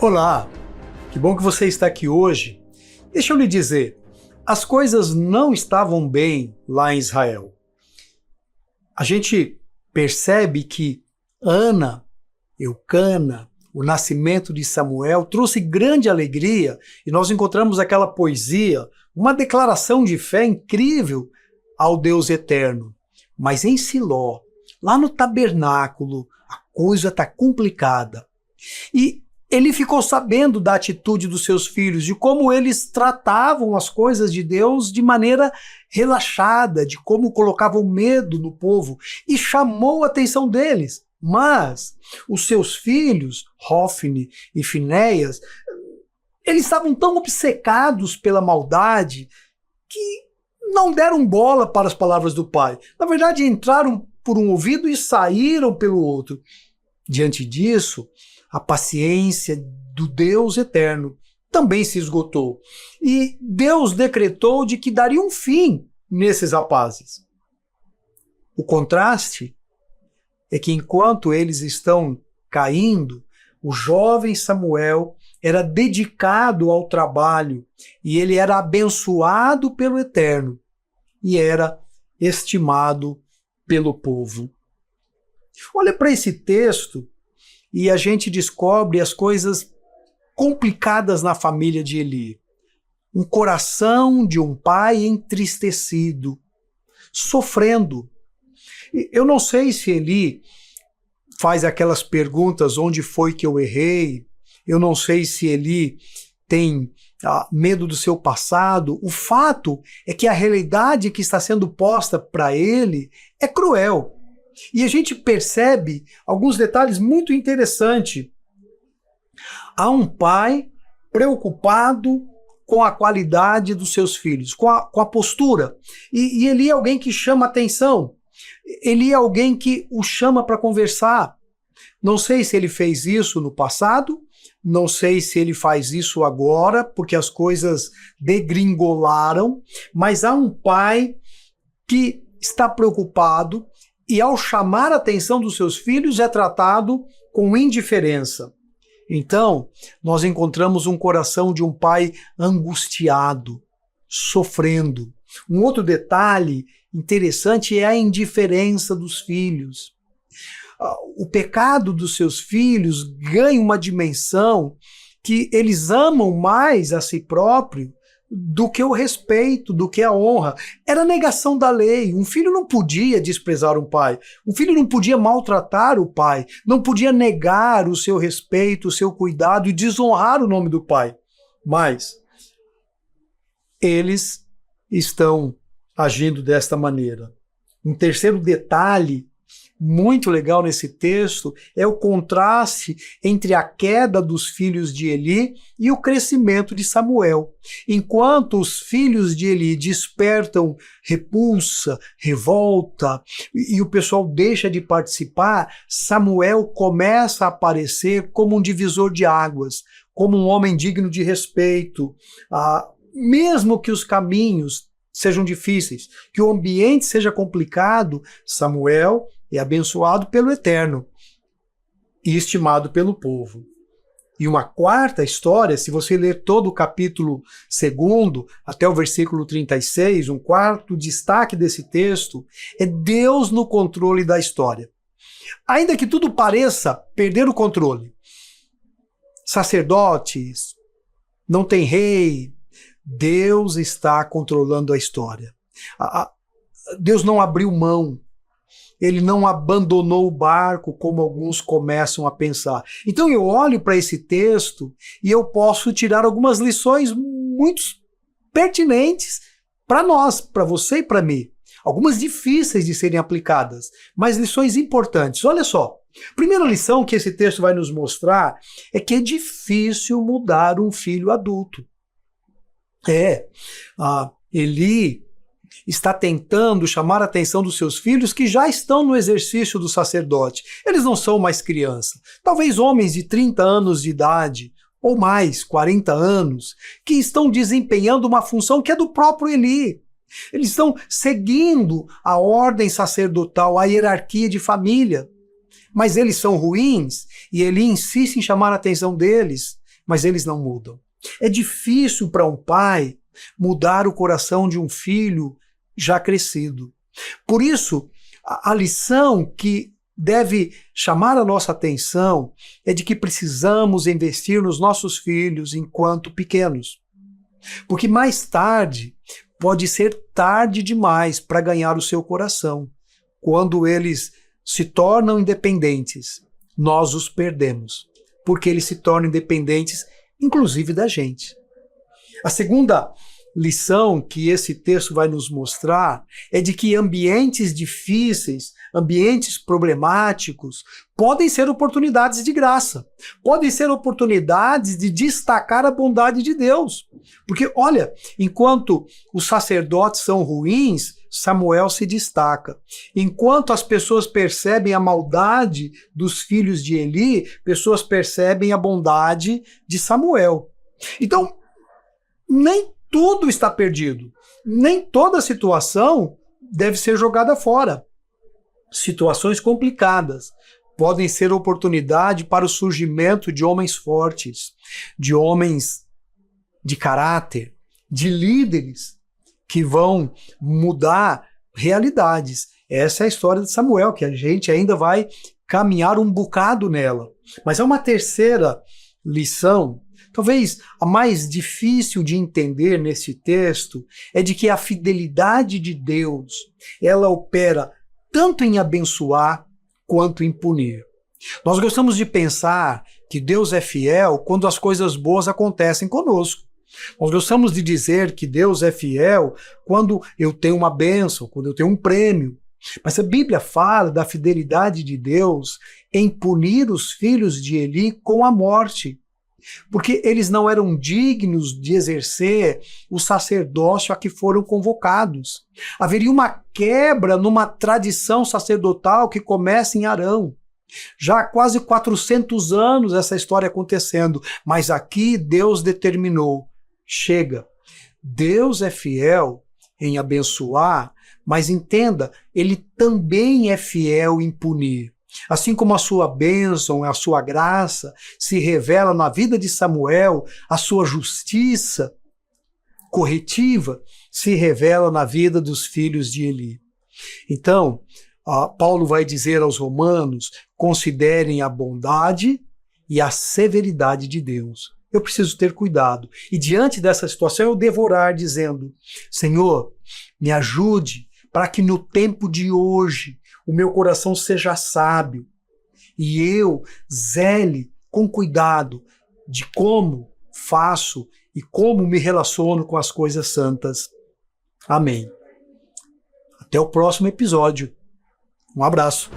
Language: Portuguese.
Olá, que bom que você está aqui hoje. Deixa eu lhe dizer, as coisas não estavam bem lá em Israel. A gente percebe que Ana, Eucana, o nascimento de Samuel trouxe grande alegria e nós encontramos aquela poesia, uma declaração de fé incrível ao Deus eterno. Mas em Siló, lá no tabernáculo, a coisa está complicada. E ele ficou sabendo da atitude dos seus filhos, de como eles tratavam as coisas de Deus de maneira relaxada, de como colocavam medo no povo, e chamou a atenção deles. Mas os seus filhos, Hófni e Finéias, eles estavam tão obcecados pela maldade que não deram bola para as palavras do pai. Na verdade, entraram por um ouvido e saíram pelo outro. Diante disso, a paciência do Deus eterno também se esgotou. E Deus decretou de que daria um fim nesses rapazes. O contraste é que enquanto eles estão caindo, o jovem Samuel era dedicado ao trabalho e ele era abençoado pelo Eterno e era estimado pelo povo. Olha para esse texto e a gente descobre as coisas complicadas na família de Eli. Um coração de um pai entristecido, sofrendo. Eu não sei se Eli faz aquelas perguntas, onde foi que eu errei? Eu não sei se Eli tem medo do seu passado. O fato é que a realidade que está sendo posta para ele é cruel. E a gente percebe alguns detalhes muito interessantes. Há um pai preocupado com a qualidade dos seus filhos, com a postura. E Eli é alguém que chama atenção. Eli é alguém que o chama para conversar. Não sei se ele fez isso no passado, não sei se ele faz isso agora, porque as coisas degringolaram, mas há um pai que está preocupado e ao chamar a atenção dos seus filhos é tratado com indiferença. Então, nós encontramos um coração de um pai angustiado, sofrendo. Um outro detalhe interessante é a indiferença dos filhos. O pecado dos seus filhos ganha uma dimensão que eles amam mais a si próprio do que o respeito, do que a honra. Era a negação da lei. Um filho não podia desprezar um pai. Um filho não podia maltratar o pai. Não podia negar o seu respeito, o seu cuidado e desonrar o nome do pai. Mas eles estão agindo desta maneira. Um terceiro detalhe muito legal nesse texto é o contraste entre a queda dos filhos de Eli e o crescimento de Samuel. Enquanto os filhos de Eli despertam repulsa, revolta, e o pessoal deixa de participar, Samuel começa a aparecer como um divisor de águas, como um homem digno de respeito, mesmo que os caminhos sejam difíceis, que o ambiente seja complicado, Samuel é abençoado pelo Eterno e estimado pelo povo. E uma quarta história, se você ler todo o capítulo 2 até o versículo 36, um quarto destaque desse texto é Deus no controle da história. Ainda que tudo pareça perder o controle, sacerdotes, não tem rei, Deus está controlando a história. Deus não abriu mão. Ele não abandonou o barco como alguns começam a pensar. Então eu olho para esse texto e eu posso tirar algumas lições muito pertinentes para nós, para você e para mim. Algumas difíceis de serem aplicadas, mas lições importantes. Olha só, primeira lição que esse texto vai nos mostrar é que é difícil mudar um filho adulto. Eli está tentando chamar a atenção dos seus filhos que já estão no exercício do sacerdote. Eles não são mais criança. Talvez homens de 30 anos de idade, ou mais, 40 anos, que estão desempenhando uma função que é do próprio Eli. Eles estão seguindo a ordem sacerdotal, a hierarquia de família. Mas eles são ruins e Eli insiste em chamar a atenção deles. mas eles não mudam. É difícil para um pai mudar o coração de um filho já crescido. Por isso, a lição que deve chamar a nossa atenção é de que precisamos investir nos nossos filhos enquanto pequenos. Porque mais tarde pode ser tarde demais para ganhar o seu coração. Quando eles se tornam independentes, nós os perdemos, porque eles se tornam independentes, inclusive da gente. A segunda lição que esse texto vai nos mostrar é de que ambientes difíceis, ambientes problemáticos, podem ser oportunidades de graça, podem ser oportunidades de destacar a bondade de Deus. Porque, olha, enquanto os sacerdotes são ruins, Samuel se destaca. Enquanto as pessoas percebem a maldade dos filhos de Eli, pessoas percebem a bondade de Samuel. Então, nem tudo está perdido. Nem toda situação deve ser jogada fora. Situações complicadas podem ser oportunidade para o surgimento de homens fortes, de homens de caráter, de líderes que vão mudar realidades. Essa é a história de Samuel, que a gente ainda vai caminhar um bocado nela. Mas há uma terceira lição, talvez a mais difícil de entender nesse texto, é de que a fidelidade de Deus, ela opera tanto em abençoar quanto em punir. Nós gostamos de pensar que Deus é fiel quando as coisas boas acontecem conosco. Nós gostamos de dizer que Deus é fiel quando eu tenho uma bênção, quando eu tenho um prêmio. Mas a Bíblia fala da fidelidade de Deus em punir os filhos de Eli com a morte, porque eles não eram dignos de exercer o sacerdócio a que foram convocados. Haveria uma quebra numa tradição sacerdotal que começa em Arão. Já há quase 400 anos essa história acontecendo, mas aqui Deus determinou, chega. Deus é fiel em abençoar, mas entenda, ele também é fiel em punir. Assim como a sua bênção, a sua graça se revela na vida de Samuel, a sua justiça corretiva se revela na vida dos filhos de Eli. Então, Paulo vai dizer aos romanos, considerem a bondade e a severidade de Deus. Eu preciso ter cuidado. E diante dessa situação eu devo orar dizendo, Senhor, me ajude para que no tempo de hoje o meu coração seja sábio e eu zele com cuidado de como faço e como me relaciono com as coisas santas. Amém. Até o próximo episódio. Um abraço.